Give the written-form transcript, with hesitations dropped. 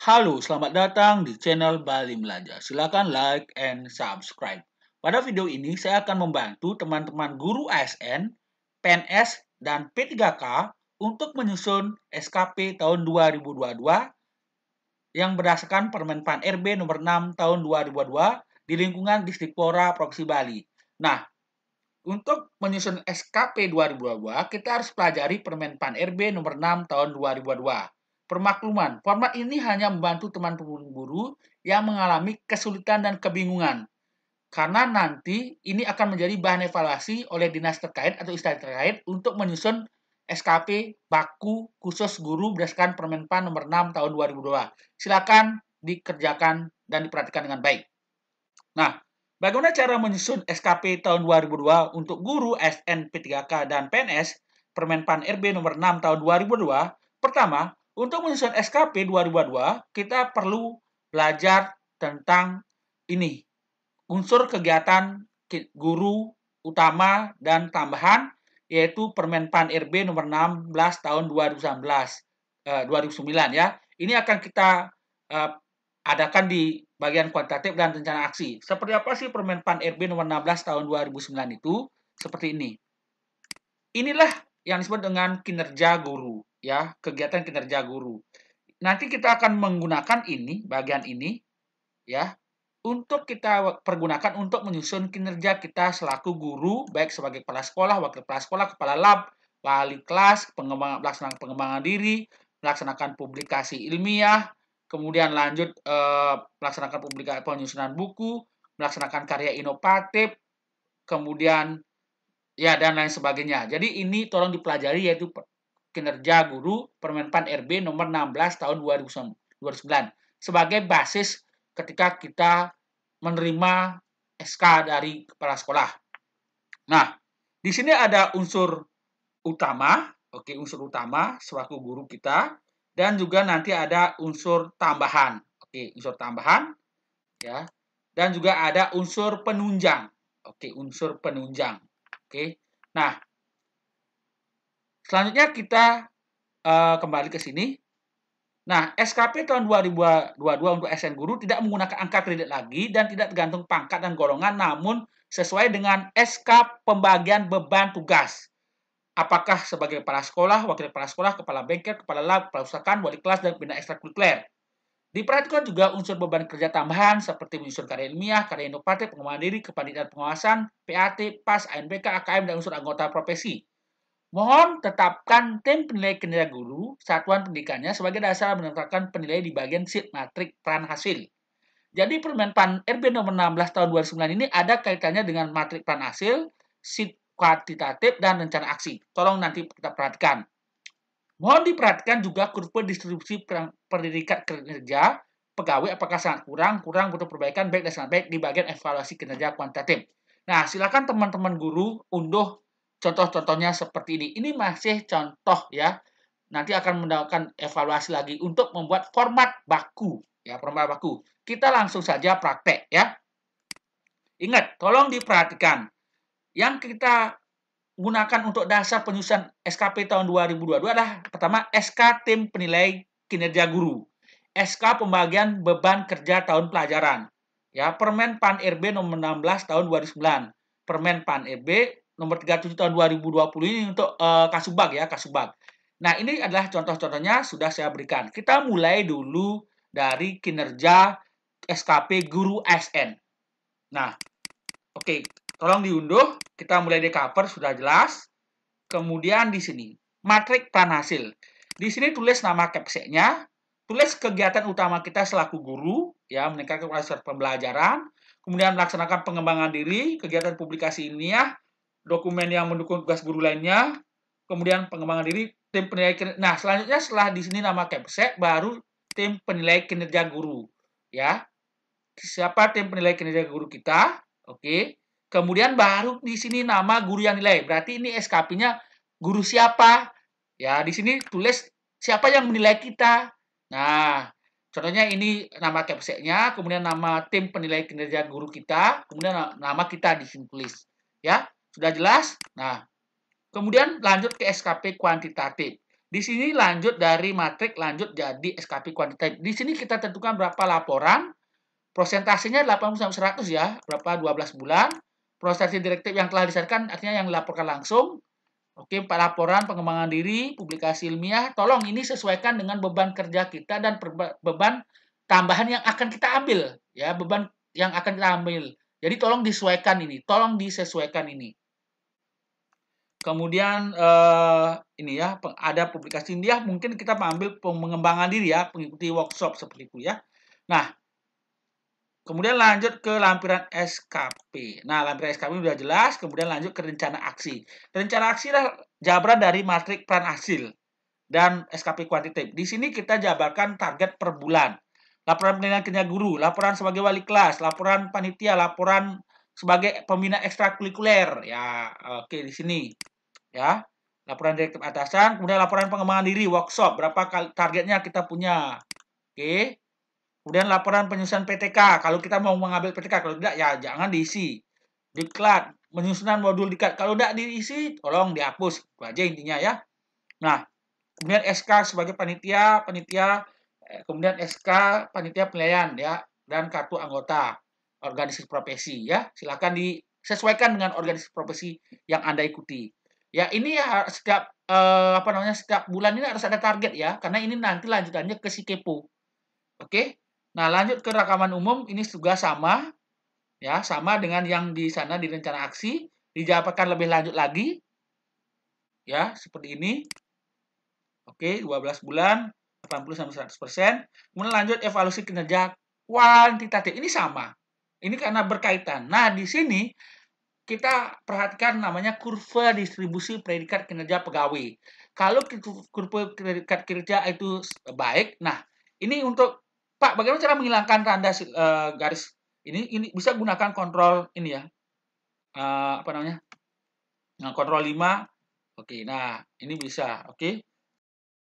Halo, selamat datang di channel Bali Belajar. Silakan like and subscribe. Pada video ini saya akan membantu teman-teman guru ASN, PNS, dan P3K untuk menyusun SKP tahun 2022 yang berdasarkan Permenpan RB nomor 6 tahun 2022 di lingkungan Distrik-Pora Provinsi Bali. Nah, untuk menyusun SKP 2022, kita harus pelajari Permenpan RB nomor 6 tahun 2022. Permakluman, format ini hanya membantu teman-teman guru yang mengalami kesulitan dan kebingungan. Karena nanti ini akan menjadi bahan evaluasi oleh dinas terkait atau instansi terkait untuk menyusun SKP baku khusus guru berdasarkan Permenpan nomor 6 tahun 2022. Silakan dikerjakan dan diperhatikan dengan baik. Nah, bagaimana cara menyusun SKP tahun 2002 untuk guru SN, P3K, dan PNS Permenpan RB nomor 6 tahun 2002? Pertama, untuk menyusun SKP 2022, kita perlu belajar tentang ini, unsur kegiatan guru utama dan tambahan, yaitu Permenpan RB nomor 16 tahun 2009 ya. Ini akan kita adakan di bagian kuantitatif dan rencana aksi. Seperti apa sih Permenpan RB nomor 16 tahun 2009 itu? Seperti ini. Inilah yang disebut dengan kinerja guru, ya, kegiatan kinerja guru. Nanti kita akan menggunakan ini, bagian ini, ya, untuk kita pergunakan untuk menyusun kinerja kita selaku guru, baik sebagai kepala sekolah, wakil kepala sekolah, kepala lab, wali kelas, melaksanakan pengembangan diri, melaksanakan publikasi ilmiah, kemudian lanjut melaksanakan publikasi penyusunan buku, melaksanakan karya inovatif, kemudian ya dan lain sebagainya. Jadi ini tolong dipelajari yaitu kinerja guru Permenpan RB nomor 16 tahun 2009 sebagai basis ketika kita menerima SK dari kepala sekolah. Nah, di sini ada unsur utama, unsur utama selaku guru kita, dan juga nanti ada unsur tambahan, unsur tambahan, ya, dan juga ada unsur penunjang, unsur penunjang, Nah, selanjutnya kita kembali ke sini. Nah, SKP tahun 2022 untuk SN Guru tidak menggunakan angka kredit lagi dan tidak tergantung pangkat dan golongan, namun sesuai dengan SK pembagian beban tugas. Apakah sebagai kepala sekolah, wakil kepala sekolah, kepala bengkel, kepala lab, kepala usahakan, wali kelas, dan pembina ekstrakurikuler. Diperhatikan juga unsur beban kerja tambahan seperti menyusun karya ilmiah, karya inovatif, pengembangan diri, kepanitiaan pengawasan, PAT, PAS, ANBK, AKM, dan unsur anggota profesi. Mohon tetapkan tim penilai kinerja guru satuan pendidikannya sebagai dasar menetapkan penilai di bagian sheet matrik peran hasil. Jadi Permenpan RB nomor 16 tahun 2009 ini ada kaitannya dengan matrik peran hasil, sheet kuantitatif, dan rencana aksi. Tolong nanti kita perhatikan. Mohon diperhatikan juga kurva distribusi pendidikan kinerja pegawai apakah sangat kurang butuh perbaikan, baik dan sangat baik di bagian evaluasi kinerja kuantitatif. Nah, silakan teman-teman guru unduh contoh-contohnya seperti ini. Ini masih contoh ya. Nanti akan mendapatkan evaluasi lagi untuk membuat format baku ya, format baku. Kita langsung saja praktek ya. Ingat, tolong diperhatikan. Yang kita gunakan untuk dasar penyusunan SKP tahun 2022 adalah pertama SK tim penilai kinerja guru, SK pembagian beban kerja tahun pelajaran, ya Permenpan RB nomor 16 tahun 2009, Permenpan RB nomor 37 tahun 2020 ini untuk Kasubag ya, Kasubag. Nah, ini adalah contoh-contohnya sudah saya berikan. Kita mulai dulu dari kinerja SKP guru SN. Nah, tolong diunduh. Kita mulai di cover sudah jelas. Kemudian di sini matrik peran hasil. Di sini tulis nama capsnya, tulis kegiatan utama kita selaku guru, ya meningkatkan kualitas pembelajaran, kemudian melaksanakan pengembangan diri, kegiatan publikasi ilmiah, dokumen yang mendukung tugas guru lainnya, kemudian pengembangan diri, tim penilai kinerja. Nah, selanjutnya setelah di sini nama capsek, baru tim penilai kinerja guru, ya. Siapa tim penilai kinerja guru kita? Kemudian baru di sini nama guru yang nilai. Berarti ini SKP-nya guru siapa? Ya, di sini tulis siapa yang menilai kita. Nah, contohnya ini nama capsek-nya, kemudian nama tim penilai kinerja guru kita, kemudian nama kita di sini tulis. Ya, sudah jelas? Nah, kemudian lanjut ke SKP kuantitatif. Di sini lanjut dari matrik, lanjut jadi SKP kuantitatif. Di sini kita tentukan berapa laporan, prosentasenya 80-100 ya, berapa 12 bulan. Prosesi direktif yang telah disahkan artinya yang dilaporkan langsung. Oke, 4 laporan pengembangan diri, publikasi ilmiah. Tolong ini sesuaikan dengan beban kerja kita dan beban tambahan yang akan kita ambil ya, beban yang akan kita ambil. Jadi tolong disesuaikan ini, tolong disesuaikan ini. Kemudian ini ya, ada publikasi ilmiah, mungkin kita mengambil pengembangan diri ya, mengikuti workshop seperti itu ya. Nah, kemudian lanjut ke lampiran SKP. Nah, lampiran SKP sudah jelas, kemudian lanjut ke rencana aksi. Rencana aksi adalah jabaran dari matrik peran hasil dan SKP kuantitatif. Di sini kita jabarkan target per bulan. Laporan penilaian kinerja guru, laporan sebagai wali kelas, laporan panitia, laporan sebagai pembina ekstrakurikuler. Ya, oke di sini. Ya, laporan direktif atasan, kemudian laporan pengembangan diri, workshop, berapa kali targetnya kita punya. Oke. Kemudian laporan penyusunan PTK, kalau kita mau mengambil PTK, kalau tidak ya jangan diisi. Diklat, penyusunan modul diklat, kalau tidak diisi, tolong dihapus. Itu aja intinya ya. Nah, kemudian SK sebagai panitia, kemudian SK panitia penilaian ya, dan kartu anggota organisasi profesi ya. Silakan disesuaikan dengan organisasi profesi yang Anda ikuti. Ya, ini ya setiap setiap bulan ini harus ada target ya, karena ini nanti lanjutannya ke si kepo. Oke. Nah, lanjut ke rekaman umum, ini juga sama ya, sama dengan yang di sana di rencana aksi, dijabarkan lebih lanjut lagi. Ya, seperti ini. Oke, 12 bulan, 80 sampai 100%. Kemudian lanjut evaluasi kinerja kuantitatif. Ini sama. Ini karena berkaitan. Nah, di sini kita perhatikan namanya kurva distribusi predikat kinerja pegawai. Kalau kurva predikat kinerja itu baik, nah ini untuk Pak, bagaimana cara menghilangkan tanda garis ini? Ini bisa gunakan kontrol ini ya, apa namanya? Nah, kontrol 5. Oke, nah ini bisa. Oke.